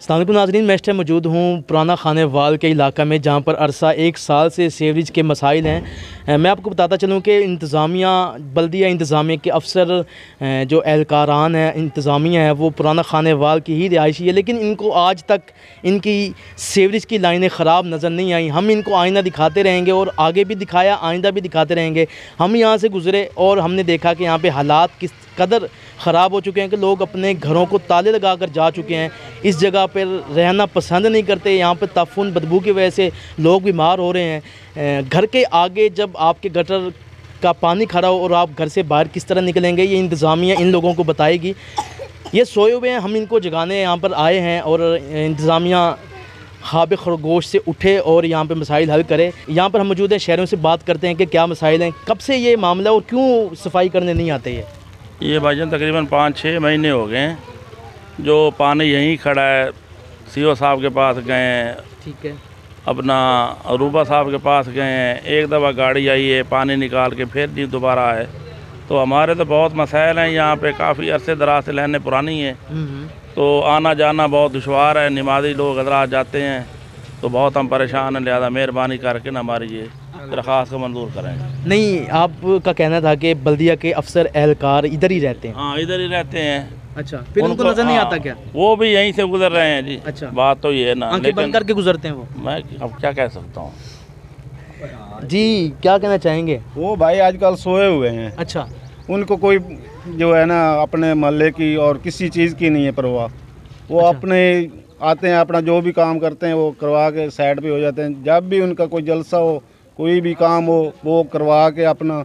अस्सलाम वालेकुम नाज़रीन, मैं इस टाइम मौजूद हूँ पुराना खाने वाल के इलाका में, जहाँ पर अरसा 1 साल से सीवरेज के मसाइल हैं। मैं आपको बताता चलूँ कि इंतज़ामिया, बल्दिया इंतज़ामिया के अफसर जो एहलकारान हैं, इंतज़ामिया है, वो पुराना खाने वाल की ही रिहायशी है, लेकिन इनको आज तक इनकी सीवरेज की लाइनें ख़राब नज़र नहीं आई। हम इनको आइंदा दिखाते रहेंगे और आगे भी दिखाया, आइंदा भी दिखाते रहेंगे। हम यहाँ से गुज़रे और हमने देखा कि यहाँ पर हालात किस कदर ख़राब हो चुके हैं कि लोग अपने घरों को ताले लगा कर जा चुके हैं। इस जगह पर रहना पसंद नहीं करते। यहाँ पर ताफ़ुन बदबू की वजह से लोग बीमार हो रहे हैं। घर के आगे जब आपके गटर का पानी खड़ा हो और आप घर से बाहर किस तरह निकलेंगे, ये इंतज़ामिया इन लोगों को बताएगी। ये सोए हुए हैं, हम इनको जगाने यहाँ पर आए हैं और इंतज़ामिया ख्वाब खरगोश से उठे और यहाँ पे मसाइल हल करे। यहाँ पर हम मौजूद हैं, शहरों से बात करते हैं कि क्या मसाइल हैं, कब से ये मामला और क्यों सफाई करने नहीं आते। ये भाईजान तकरीबन 5-6 महीने हो गए हैं जो पानी यहीं खड़ा है। सीओ साहब के पास गए हैं, ठीक है, अपना अरूबा साहब के पास गए हैं, एक दफ़ा गाड़ी आई है पानी निकाल के फिर नहीं दोबारा आए। तो हमारे तो बहुत मसाइल हैं यहाँ पे, काफ़ी अरसे दराज से लाइनें पुरानी हैं, तो आना जाना बहुत दुश्वार है। नमाजी लोग हज़रात जाते हैं तो बहुत हम परेशान हैं। लिहाजा मेहरबानी करके ना हमारी ये दरख्वास्त को मंजूर करें। नहीं, आपका कहना था कि बल्दिया के अफसर एहलकार इधर ही रहते हैं। हाँ, इधर ही रहते हैं। अच्छा, फिर उनको नज़र नहीं आता क्या? वो भी यहीं से गुजर रहे हैं जी। अच्छा, बात तो ये है ना, आंखें बंद करके गुजरते हैं वो। मैं अब क्या कह सकता हूँ जी, क्या कहना चाहेंगे? वो भाई आजकल सोए हुए हैं। अच्छा, उनको कोई जो है ना अपने मोहल्ले की और किसी चीज़ की नहीं है परवाह। वो अच्छा। अपने आते हैं, अपना जो भी काम करते हैं वो करवा के साइड पे हो जाते हैं। जब भी उनका कोई जलसा हो, कोई भी काम हो, वो करवा के अपना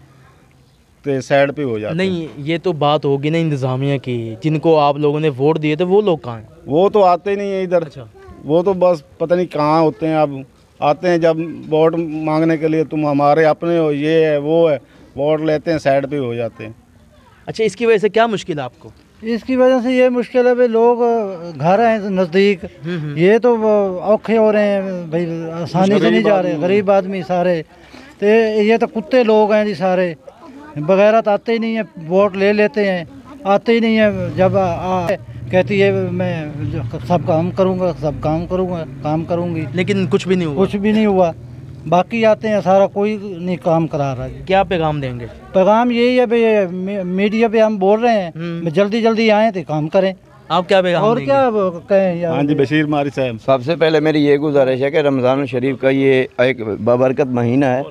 तो साइड पे हो जाते हैं। नहीं, ये तो बात होगी ना इंतज़ामिया की, जिनको आप लोगों ने वोट दिए थे वो लोग कहाँ हैं? वो तो आते ही नहीं है इधर। अच्छा, वो तो बस पता नहीं कहाँ होते हैं। अब आते हैं जब वोट मांगने के लिए, तुम हमारे अपने हो, ये है वो है, वोट लेते हैं, साइड पे हो जाते हैं। अच्छा, इसकी वजह से क्या मुश्किल है आपको? इसकी वजह से ये मुश्किल है भाई, लोग घर हैं नज़दीक, ये तो औखे हो रहे हैं भाई, आसानी से नहीं जा रहे, गरीब आदमी सारे। तो ये तो कुत्ते लोग हैं जी सारे, बगैर तो आते ही नहीं है, वोट ले लेते हैं, आते ही नहीं है। जब कहती है मैं सब काम करूँगा, सब काम करूँगा, काम करूँगी, लेकिन कुछ भी नहीं हुआ। कुछ भी नहीं हुआ। बाकी आते हैं सारा, कोई नहीं काम करा रहा है। क्या पैगाम देंगे? पैगाम यही है भाई, मीडिया पे हम बोल रहे हैं जल्दी जल्दी आएँ तो काम करें। आप क्या पैगाम और देंगे? क्या कहें यार। हाँ जी, बशीर मारी साहब। सबसे पहले मेरी ये गुजारिश है कि रमज़ान शरीफ का ये एक बाबरकत महीना है,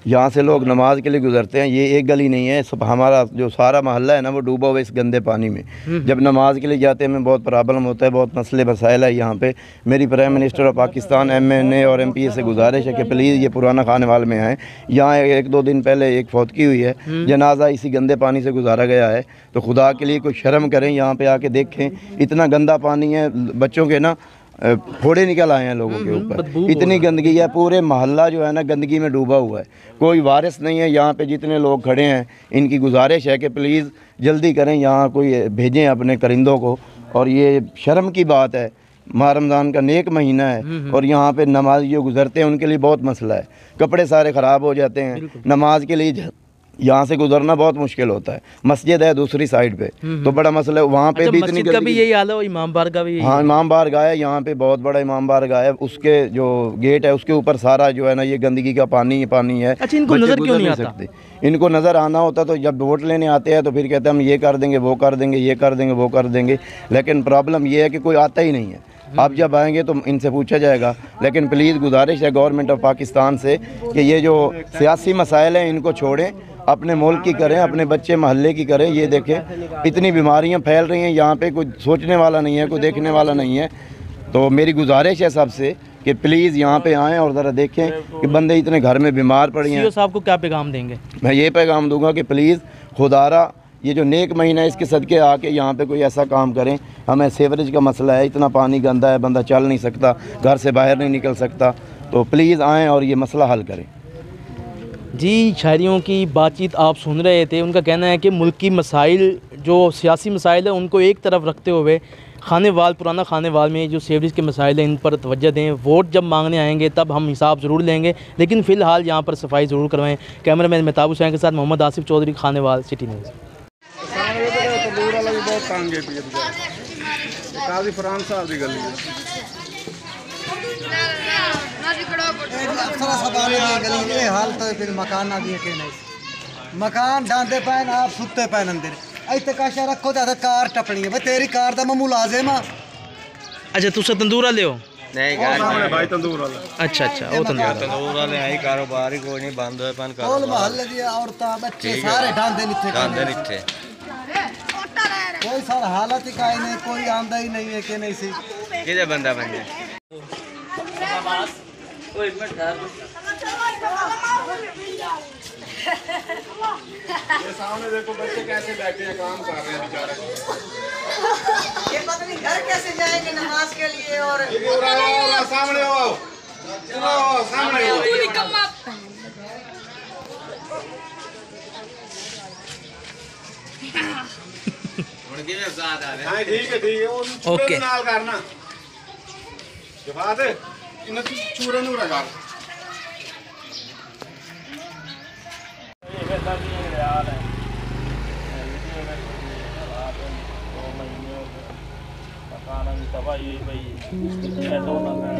यहाँ से लोग नमाज के लिए गुजरते हैं। ये एक गली नहीं है, सब हमारा जो सारा मोहल्ला है ना वो डूबा हुआ इस गंदे पानी में। जब नमाज के लिए जाते हैं हमें बहुत प्रॉब्लम होता है, बहुत मसले मसाइल है यहाँ पे। मेरी prime minister of Pakistan MNA और MP से गुजारिश है कि प्लीज़ ये पुराना खाने वाल में आएँ। यहाँ 1-2 दिन पहले एक फौतकी हुई है, जनाजा इसी गंदे पानी से गुजारा गया है। तो खुदा के लिए कोई शर्म करें, यहाँ पर आके देखें, इतना गंदा पानी है, बच्चों के ना फोड़े निकल आए हैं लोगों के ऊपर, इतनी गंदगी है। पूरे मोहल्ला जो है ना गंदगी में डूबा हुआ है, कोई वारिस नहीं है। यहाँ पे जितने लोग खड़े हैं इनकी गुजारिश है कि प्लीज़ जल्दी करें, यहाँ कोई भेजें अपने करिंदों को। और ये शर्म की बात है, माह रमज़ान का नेक महीना है और यहाँ पे नमाज जो गुज़रते हैं उनके लिए बहुत मसला है। कपड़े सारे ख़राब हो जाते हैं, नमाज के लिए यहाँ से गुजरना बहुत मुश्किल होता है। मस्जिद है दूसरी साइड पे, तो बड़ा मसला है वहाँ पे। अच्छा, भी मस्जिद का भी यही हाल है, इमाम बार का भी यही? हाँ, इमाम बारगाह है यहाँ पे, बहुत बड़ा इमाम बारगाह है। उसके जो गेट है उसके ऊपर सारा जो है ना ये गंदगी का पानी है। अच्छा, इनको नज़र क्यों नहीं आता? इनको नज़र आना होता तो जब वोट लेने आते हैं तो फिर कहते हैं हम ये कर देंगे, वो कर देंगे, ये कर देंगे, वो कर देंगे। लेकिन प्रॉब्लम ये है कि कोई आता ही नहीं है। आप जब आएंगे तो इनसे पूछा जाएगा। लेकिन प्लीज़ गुजारिश है गवर्नमेंट ऑफ पाकिस्तान से कि ये जो सियासी मसाइल हैं इनको छोड़ें, अपने मुल्क की करें, अपने बच्चे महल्ले की करें। ये देखें इतनी बीमारियां फैल रही हैं, यहाँ पे कोई सोचने वाला नहीं है, कोई देखने वाला नहीं है। तो मेरी गुजारिश है सबसे कि प्लीज़ यहाँ पे आएँ और ज़रा देखें कि बंदे इतने घर में बीमार पड़े हैं। सीओ साहब को क्या पैगाम देंगे? मैं ये पैगाम दूंगा कि प्लीज़ खुदारा ये जो नेक महीना है इसके सदके आके यहाँ पे कोई ऐसा काम करें। हमें सीवरेज का मसला है, इतना पानी गंदा है, बंदा चल नहीं सकता, घर से बाहर नहीं निकल सकता। तो प्लीज़ आएँ और ये मसला हल करें। जी, शायरियों की बातचीत आप सुन रहे थे। उनका कहना है कि मुल्क की मसाइल, जो सियासी मसाइल है उनको एक तरफ रखते हुए खाने वाल, पुराना खाने वाल में जो सीवरेज के मसाइल हैं इन पर तवज्जो दें। वोट जब मांगने आएंगे तब हम हिसाब ज़रूर लेंगे, लेकिन फ़िलहाल यहाँ पर सफाई ज़रूर करवाएं। कैमरामैन मेहताब हुसैन के साथ मोहम्मद आसिफ चौधरी, खाने वाल, सिटी न्यूज़। काजी फरहान साहब की गली है। गली हाल तो फिर मकान ना दिए के नहीं मकान डांदे पैन आप सुते पैन अंदर इतने काशा रखो तो कार टपनी है तेरी कार का मैं मुलाजिम हाँ। अच्छा तुसा तंदूर वाले हो? नहीं सामने भाई तंदूर वाला। अच्छा वो तंदूर वाले आई कारोबार ही कोई नहीं बंद है पैन कार मोहल्ले दी औरतां बच्चे सारे डांदे नीचे कोई सारा हालत ही काई नहीं कोई आमदा ही नहीं है कि नहीं सी किधर बंदा बन जाए। ये सामने देखो बच्चे कैसे बैठे हैं काम कर रहे हैं बेचारे। ये पता नहीं घर कैसे जाएंगे नमाज के लिए और सामने आओ सामने आओ। हाँ ठीक है ओके नाल करना जफात इन्हें चूरे नूरा कर तबाही भाई ऐसा होना है।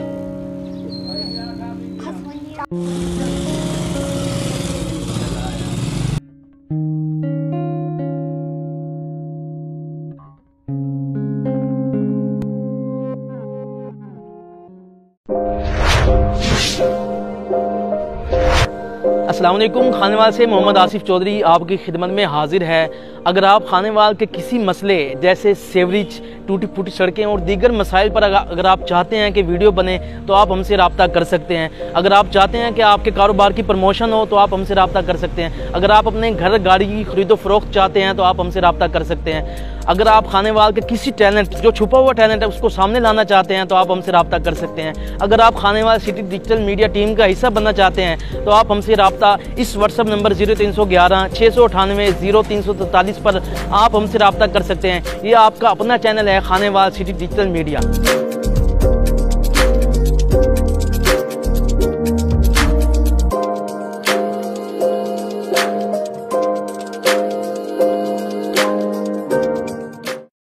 अस्सलाम वालेकुम। खानेवाल से मोहम्मद आसिफ चौधरी आपकी खिदमत में हाजिर है। अगर आप खानेवाल के किसी मसले जैसे सेवरेज, टूटी फूटी सड़कें और दीगर मसाइल पर अगर आप चाहते हैं कि वीडियो बने तो आप हमसे रब्ता कर सकते हैं। अगर आप चाहते हैं कि आपके कारोबार की प्रमोशन हो तो आप हमसे रब्ता कर सकते हैं। अगर आप अपने घर गाड़ी की खरीदो फरोख्त चाहते हैं तो आप हमसे रब्ता कर सकते हैं। अगर आप खानेवाल के किसी टैलेंट जो छुपा हुआ टैलेंट है उसको सामने लाना चाहते हैं तो आप हमसे रब्ता कर सकते हैं। अगर आप Khanewal city digital media team का हिस्सा बनना चाहते हैं तो आप हमसे रब्ता इस व्हाट्सएप नंबर 0311 698 0343 पर आप हमसे रब्ता कर सकते हैं। ये आपका अपना चैनल है खानेवाल सिटी डिजिटल मीडिया।